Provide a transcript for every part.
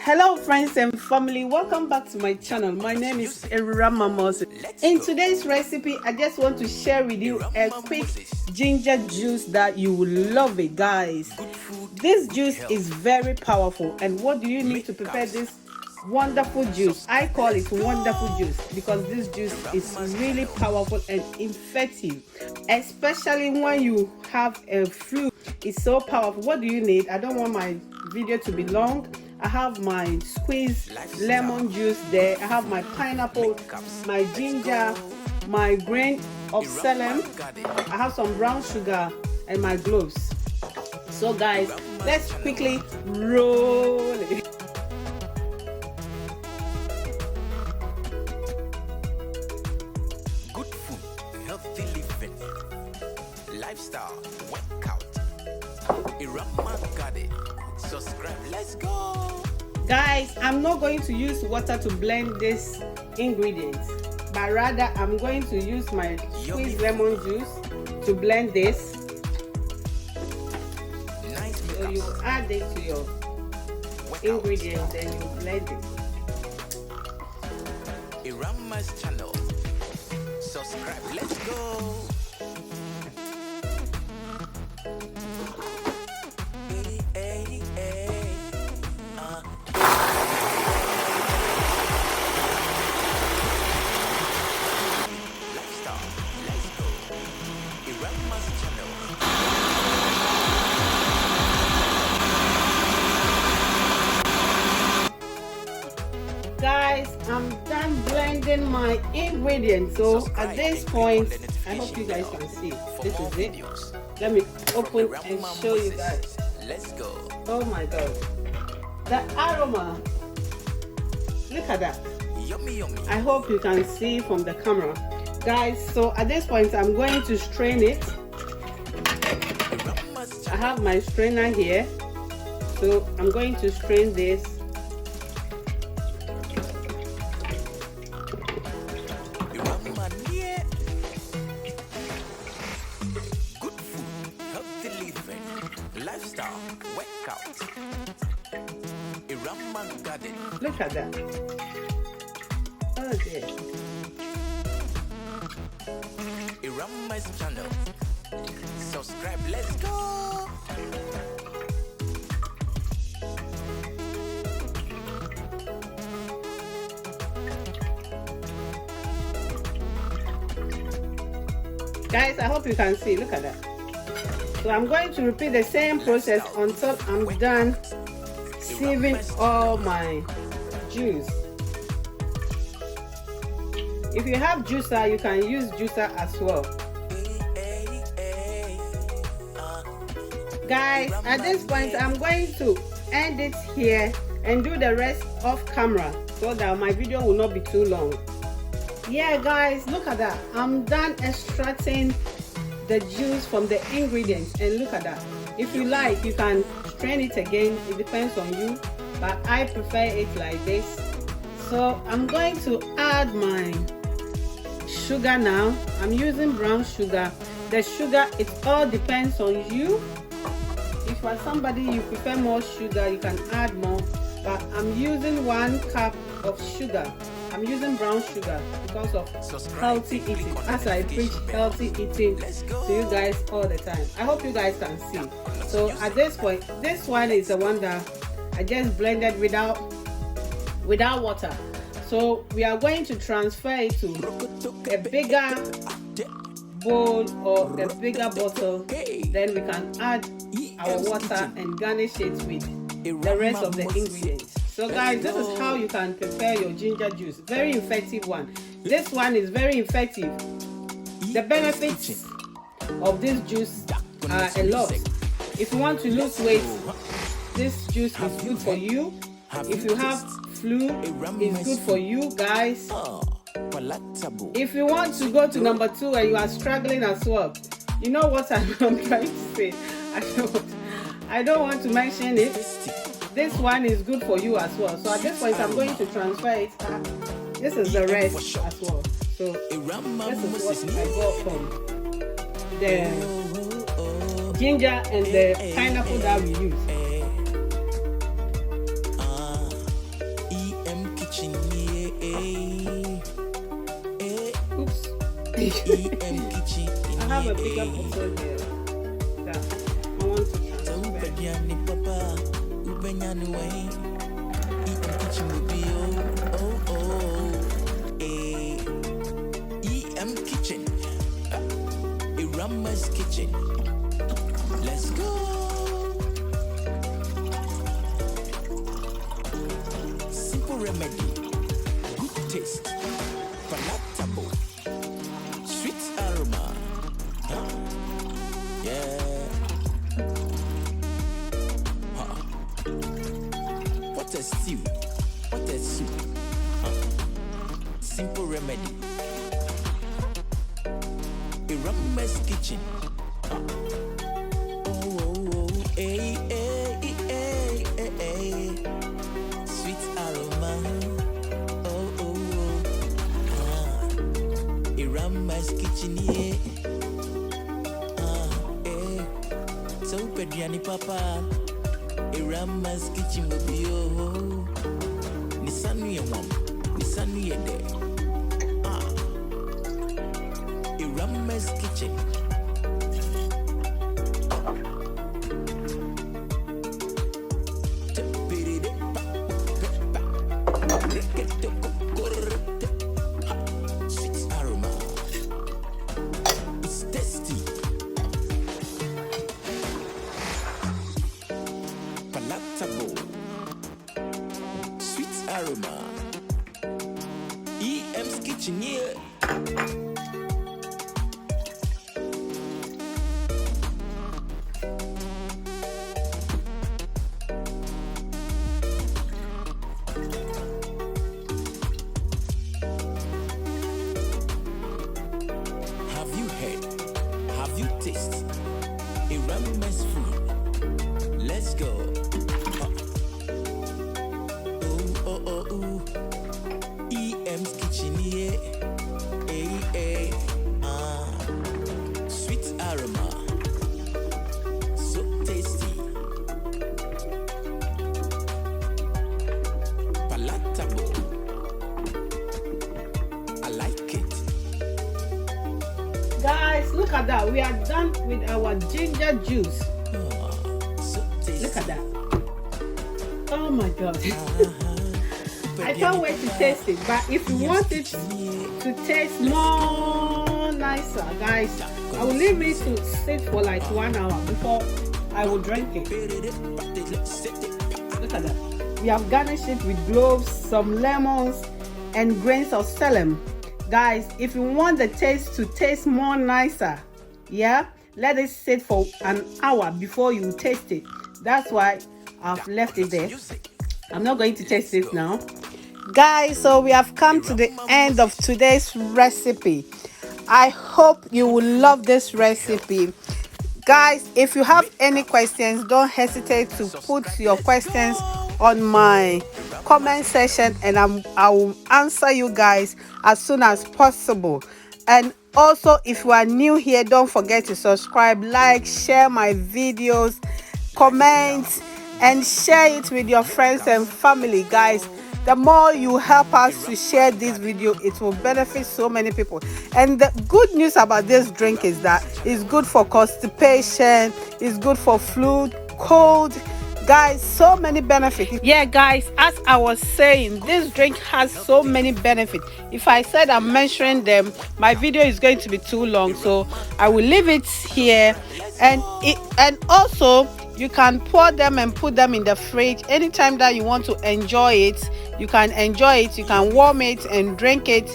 Hello friends and family, welcome back to my channel. My name is Mamos. In today's recipe, I just want to share with you a quick ginger juice that you will love it, guys. This juice is very powerful, and what do you need to prepare this wonderful juice? I call it wonderful juice because this juice is really powerful and effective, especially when you have a flu. It's so powerful. What do you need? I don't want my video to be long. I have my squeezed lemon juice there. I have my pineapple, my ginger, my grain of celery. I have some brown sugar and my cloves. So guys, let's quickly roll it. Good food, healthy living, lifestyle, workout. Subscribe, let's go. Guys, I'm not going to use water to blend this ingredients, but rather I'm going to use my squeezed lemon juice to blend this. So you add it to your ingredients, then you blend it. Irama's channel. Subscribe, let's go. Guys, I'm done blending my ingredients. So at this point, I hope you guys can see. This is it. Let me open and show you guys. Let's go. Oh my god, the aroma, look at that. Yummy, yummy. I hope you can see from the camera, guys. So at this point, I'm going to strain it. I have my strainer here, so I'm going to strain this. Lifestyle, workout. Look at that. Oh dear. Irama's channel. Subscribe, let's go. Guys, I hope you can see. Look at that. So I'm going to repeat the same process until I'm done sieving all my juice. If you have juicer, you can use juicer as well. Guys, at this point, I'm going to end it here and do the rest off camera so that my video will not be too long. Yeah, guys, look at that. I'm done extracting the juice from the ingredients, and look at that. If you like, you can strain it again. It depends on you, but I prefer it like this. So I'm going to add my sugar now. I'm using brown sugar. The sugar, it all depends on you. If you are somebody you prefer more sugar, you can add more, but I'm using 1 cup of sugar. I'm using brown sugar because of healthy eating, as I preach healthy eating to you guys all the time. I hope you guys can see. So at this point, this one is the one that I just blended without water. So we are going to transfer it to a bigger bowl or a bigger bottle. Then we can add our water and garnish it with the rest of the ingredients. So guys, this is how you can prepare your ginger juice. Very effective one. This one is very effective. The benefits of this juice are a lot. If you want to lose weight, this juice is good for you. If you have flu, it's good for you, guys. If you want to go to number 2 and you are struggling as well, you know what I'm trying to say. I don't want to mention it. This one is good for you as well. So at this point, I'm going to transfer it. This is the rest as well. So this is what I got from the ginger and the pineapple that we use. much. I have a bigger bottle here that I want to transfer. Kitchen, Irama's kitchen. Let's go. Simple remedy, good taste, palatable, sweet aroma. Huh? Yeah. Huh. What a stew, what a soup. Huh? Simple remedy. Irama's kitchen. Sweet aroma. Irama's kitchen, yeah. So Pedriani Papa. Irama's kitchen will be Nisanu ya mom, Nisanu ya day. Irama's kitchen. Sweet aroma. It's tasty. Palatable. Sweet aroma. EM's kitchen, yeah. Have you tasted Irama's food? Let's go. EM's kitchen, yeah. Sweet aroma. So tasty. Palatable. I like it. Guys, look at that. We are done with our ginger juice. So tasty. Look at that. Oh my god. I can't wait to taste it. But if you want it to taste more nicer, guys, I will leave it to sit for like 1 hour before I will drink it. Look at that. We have garnished it with cloves, some lemons, and grains of celery. Guys, if you want the taste to taste more nicer, yeah, let it sit for an hour before you taste it. That's why I've left it there. I'm not going to taste it now. Guys, so we have come to the end of today's recipe. I hope you will love this recipe. Guys, if you have any questions, don't hesitate to put your questions on my comment section, and I will answer you guys as soon as possible. And also, if you are new here, don't forget to subscribe, like, share my videos, comment, and share it with your friends and family. Guys, the more you help us to share this video, it will benefit so many people. And the good news about this drink is that it's good for constipation, it's good for flu, cold. Guys, so many benefits. Yeah, guys, as I was saying, this drink has so many benefits. If I said I'm mentioning them, my video is going to be too long, so I will leave it here. And also, you can pour them and put them in the fridge anytime that you want to enjoy it. You can enjoy it, you can warm it and drink it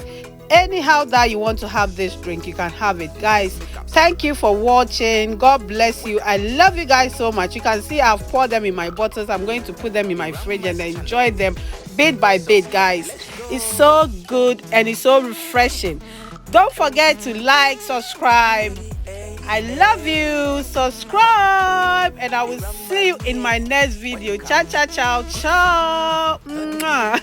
anyhow that you want to have this drink. You can have it. Guys, thank you for watching. God bless you. I love you guys so much. You can see I've poured them in my bottles. I'm going to put them in my fridge and enjoy them bit by bit. Guys, it's so good and it's so refreshing. Don't forget to like, subscribe. I love you. Subscribe, and I will see you in my next video. Ciao, ciao, ciao, ciao. Mwah.